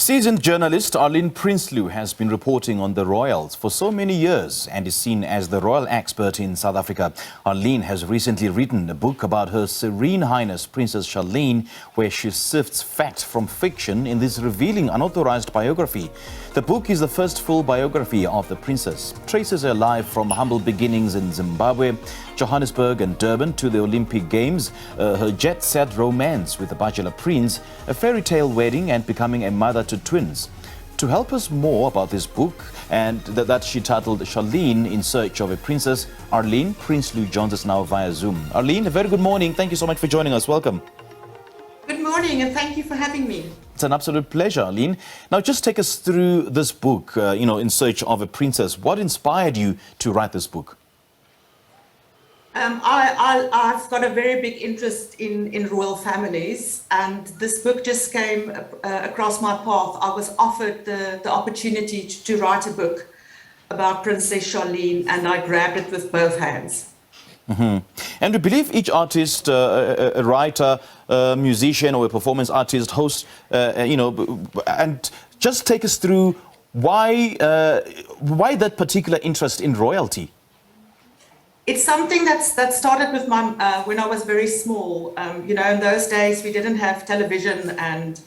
Seasoned journalist Arlene Prinsloo has been reporting on the royals for so many years and is seen as the royal expert in South Africa. Arlene has recently written a book about her Serene Highness Princess Charlene, where she sifts fact from fiction in this revealing unauthorized biography. The book is the first full biography of the princess, traces her life from humble beginnings in Zimbabwe, Johannesburg and Durban to the Olympic Games, her jet-set romance with the bachelor prince, a fairy tale wedding and becoming a mother to twins. To help us more about this book, and that she titled Charlene in Search of a Princess, Arlene Prinsloo joins us now via Zoom. Arlene, a very good morning. Thank you so much for joining us. Welcome. Good morning, and thank you for having me. It's an absolute pleasure, Arlene. Now, just take us through this book, In Search of a Princess. What inspired you to write this book? I've got a very big interest in royal families, and this book just came across my path. I was offered the opportunity to write a book about Princess Charlene, and I grabbed it with both hands. Mm-hmm. And we believe each artist, a writer, a musician or a performance artist, host, and just take us through why that particular interest in royalty. It's something that started with my when I was very small. In those days we didn't have television and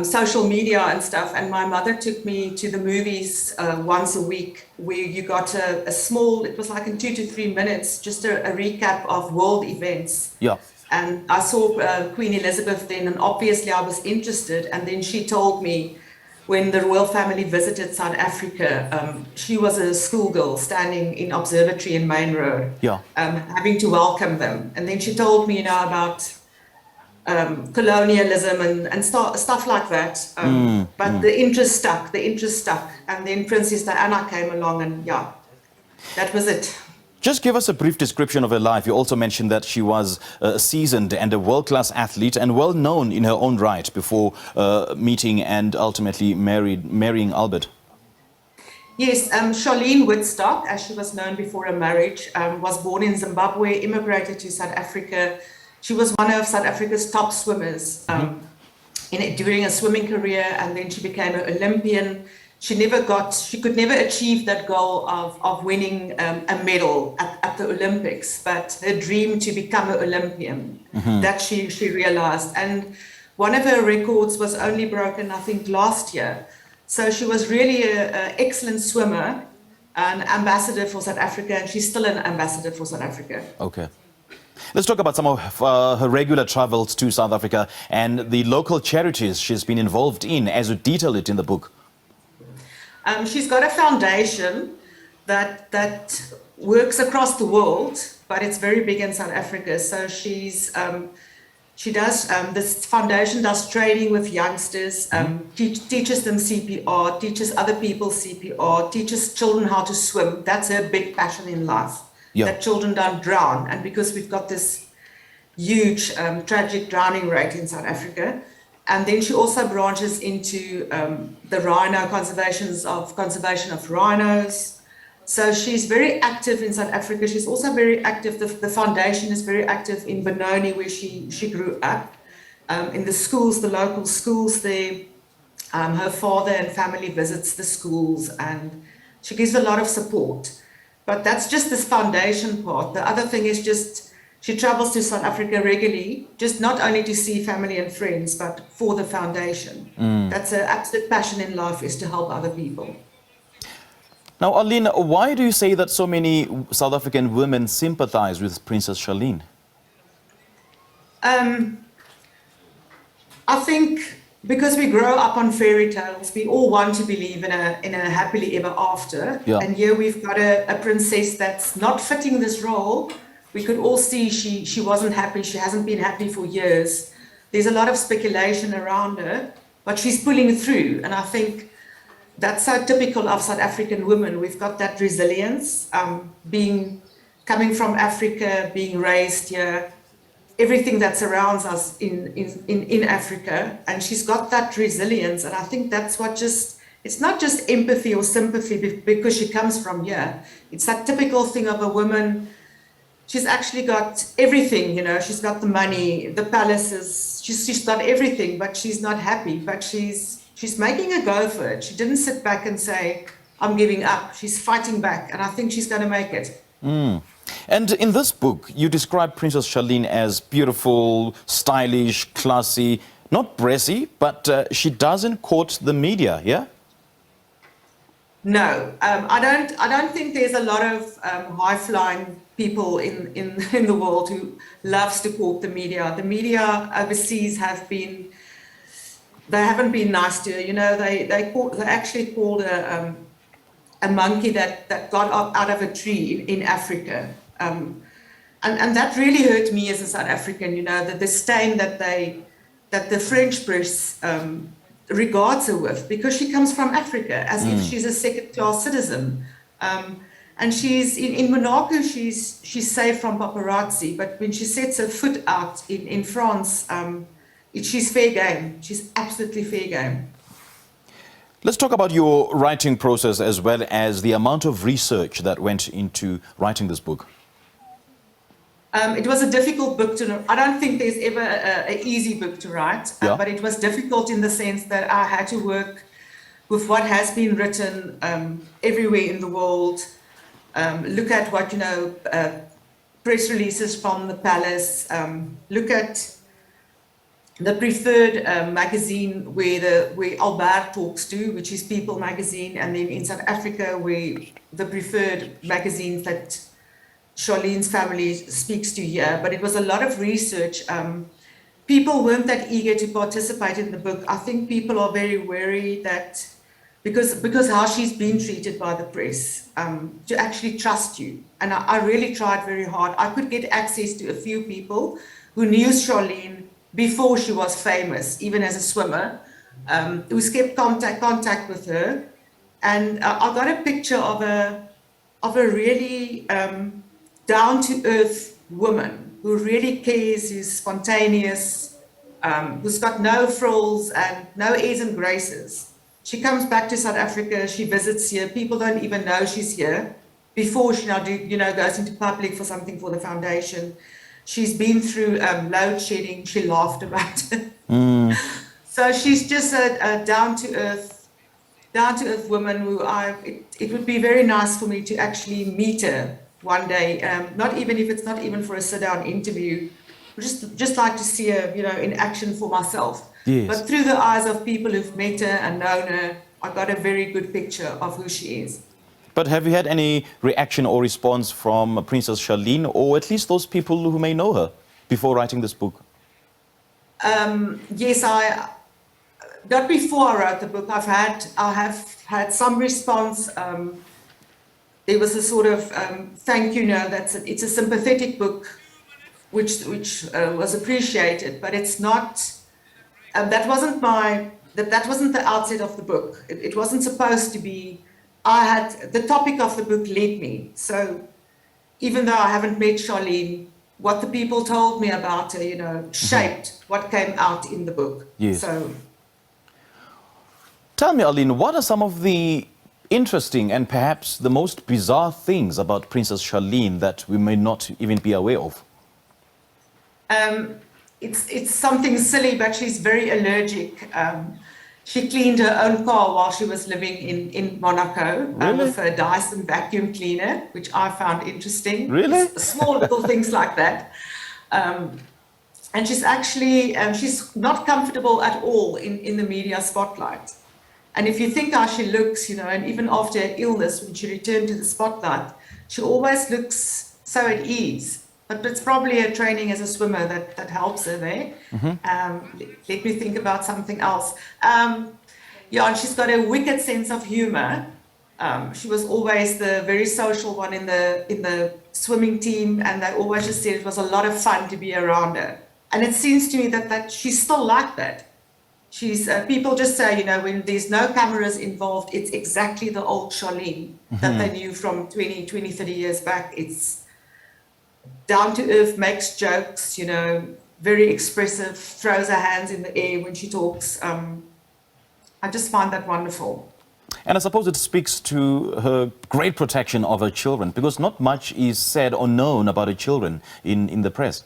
social media and stuff. And my mother took me to the movies once a week, where you got a small. It was like in 2 to 3 minutes, just a recap of world events. Yeah. And I saw Queen Elizabeth then, and obviously I was interested. And then she told me, when the royal family visited South Africa, she was a schoolgirl standing in observatory in Main Road, having to welcome them. And then she told me, about colonialism and stuff like that. But the interest stuck, And then Princess Diana came along, and that was it. Just give us a brief description of her life. You also mentioned that she was seasoned and a world-class athlete and well-known in her own right before meeting and ultimately marrying Albert. Yes, Charlene Woodstock, as she was known before her marriage, was born in Zimbabwe, immigrated to South Africa. She was one of South Africa's top swimmers during a swimming career, and then she became an Olympian. She could never achieve that goal of winning a medal at the Olympics, but her dream to become an Olympian, that she realized. And one of her records was only broken, I think, last year. So she was really an excellent swimmer, an ambassador for South Africa, and she's still an ambassador for South Africa. Okay. Let's talk about some of her regular travels to South Africa and the local charities she's been involved in, as you detail it in the book. She's got a foundation that works across the world, but it's very big in South Africa. So this foundation does training with youngsters, teaches them CPR, teaches other people CPR, teaches children how to swim. That's her big passion in life, that children don't drown. And because we've got this huge tragic drowning rate in South Africa. And then she also branches into the rhino conservation of rhinos. So she's very active in South Africa. She's also very active. The foundation is very active in Benoni, where she grew up. In the schools, the local schools there. Her father and family visits the schools, and she gives a lot of support. But that's just this foundation part. The other thing is just she travels to South Africa regularly, just not only to see family and friends, but for the foundation. That's her absolute passion in life, is to help other people. Now, Arlene, why do you say that so many South African women sympathize with Princess Charlene? I think because we grow up on fairy tales, we all want to believe in a happily ever after. And here we've got a princess that's not fitting this role. We could all see she wasn't happy. She hasn't been happy for years. There's a lot of speculation around her, but she's pulling through. And I think that's so typical of South African women. We've got that resilience, coming from Africa, being raised here, everything that surrounds us in Africa. And she's got that resilience. And I think that's it's not just empathy or sympathy because she comes from here. It's that typical thing of a woman. She's actually got everything, she's got the money, the palaces, she's got everything, but she's not happy. But she's she's making a go for it. She didn't sit back and say, I'm giving up. She's fighting back, and I think she's going to make it. And in this book, you describe Princess Charlene as beautiful, stylish, classy, not brassy, but she doesn't court the media, yeah? No, I don't think there's a lot of high-flying people in the world who loves to court the media. The media overseas they haven't been nice to her. You know, they actually called a monkey that got up out of a tree in Africa. And that really hurt me as a South African, you know, the disdain that the French press regards her with, because she comes from Africa, as if she's a second-class citizen. And she's in Monaco, she's safe from paparazzi, but when she sets her foot out in France, she's fair game. She's absolutely fair game. Let's talk about your writing process as well as the amount of research that went into writing this book. It was a difficult book to. I don't think there's ever an easy book to write, but it was difficult in the sense that I had to work with what has been written everywhere in the world. Look at what, you know, press releases from the palace. Look at the preferred magazine where Albert talks to, which is People magazine, and then in South Africa where the preferred magazines that Charlene's family speaks to here. But it was a lot of research. People weren't that eager to participate in the book. I think people are very wary that because how she's been treated by the press, to actually trust you. And I really tried very hard. I could get access to a few people who knew Charlene before she was famous, even as a swimmer, who kept contact with her. And I got a picture of a really down-to-earth woman who really cares, who's spontaneous, who's got no frills and no airs and graces. She comes back to South Africa, she visits here, people don't even know she's here before she now goes into public for something for the foundation. She's been through load shedding, she laughed about it. So she's just a down-to-earth woman who it would be very nice for me to actually meet her one day, not even if it's not even for a sit-down interview, just like to see her, you know, in action for myself. Yes. But through the eyes of people who've met her and known her, I got a very good picture of who she is. But have you had any reaction or response from Princess Charlene, or at least those people who may know her, before writing this book? Yes, not before I wrote the book. I have had some response. There was a sort of thank you note. It's a sympathetic book, which was appreciated, but it's not. That wasn't the outset of the book. It wasn't supposed to be. The topic of the book led me. So even though I haven't met Charlene, what the people told me about her, you know, shaped what came out in the book. Yes. So tell me, Arlene, what are some of the interesting and perhaps the most bizarre things about Princess Charlene that we may not even be aware of? It's something silly, but she's very allergic. She cleaned her own car while she was living in Monaco. Really? With a Dyson vacuum cleaner, which I found interesting. Really? Small little things like that. And she's actually, she's not comfortable at all in the media spotlight. And if you think how she looks, you know, and even after her illness, when she returned to the spotlight, she always looks so at ease. But it's probably her training as a swimmer that helps her there. Let me think about something else. Yeah, and she's got a wicked sense of humor. She was always the very social one in the swimming team, and they always just said it was a lot of fun to be around her. And it seems to me that she's still like that. She's people just say, you know, when there's no cameras involved, it's exactly the old Charlene that they knew from 20, 30 years back. It's down to earth, makes jokes, you know, very expressive, throws her hands in the air when she talks. I just find that wonderful. And I suppose it speaks to her great protection of her children, because not much is said or known about her children in the press.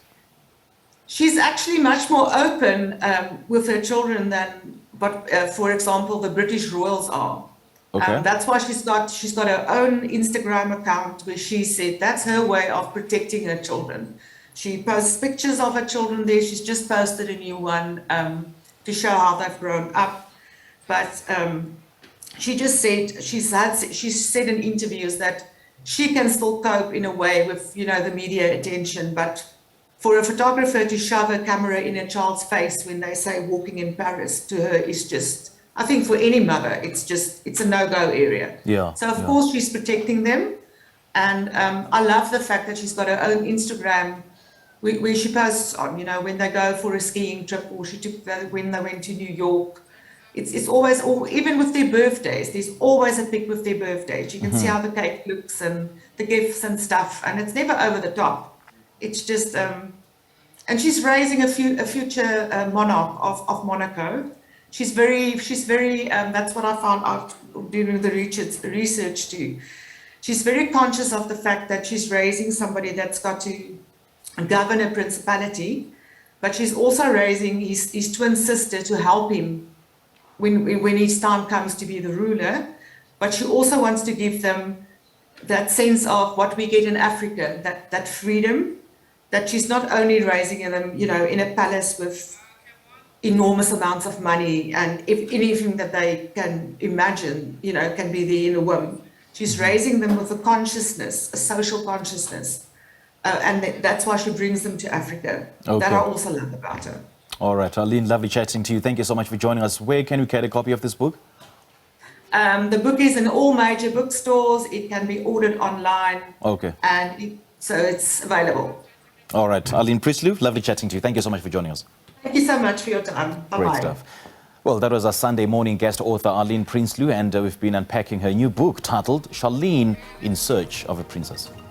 She's actually much more open with her children than what, for example, the British royals are. Okay. That's why she's got her own Instagram account where she said that's her way of protecting her children. She posts pictures of her children there. She's just posted a new one to show how they've grown up. But she just said she's said in interviews that she can still cope in a way with the media attention, but for a photographer to shove a camera in a child's face when they say walking in Paris to her is just, I think for any mother, it's a no-go area. Yeah. So of course she's protecting them, and I love the fact that she's got her own Instagram where she posts on, when they go for a skiing trip, or when they went to New York. It's always, even with their birthdays, there's always a pic with their birthdays. You can see how the cake looks and the gifts and stuff, and it's never over the top. It's just, and she's raising a future monarch of Monaco. She's very. That's what I found out during the research too. She's very conscious of the fact that she's raising somebody that's got to govern a principality, but she's also raising his twin sister to help him when his time comes to be the ruler. But she also wants to give them that sense of what we get in Africa, that freedom, that she's not only raising them, in a palace with enormous amounts of money, and if anything that they can imagine, can be there in a whim. She's raising them with a consciousness, a social consciousness, and that's why she brings them to Africa. Okay. That I also love about her. All right, Arlene, lovely chatting to you. Thank you so much for joining us. Where can we get a copy of this book? The book is in all major bookstores. It can be ordered online. Okay. And so it's available. All right, Arlene Prinsloo, lovely chatting to you. Thank you so much for joining us. Thank you so much for your time. Bye-bye. Great stuff. Well, that was our Sunday morning guest author, Arlene Prinsloo, and we've been unpacking her new book titled Charlene in Search of a Princess.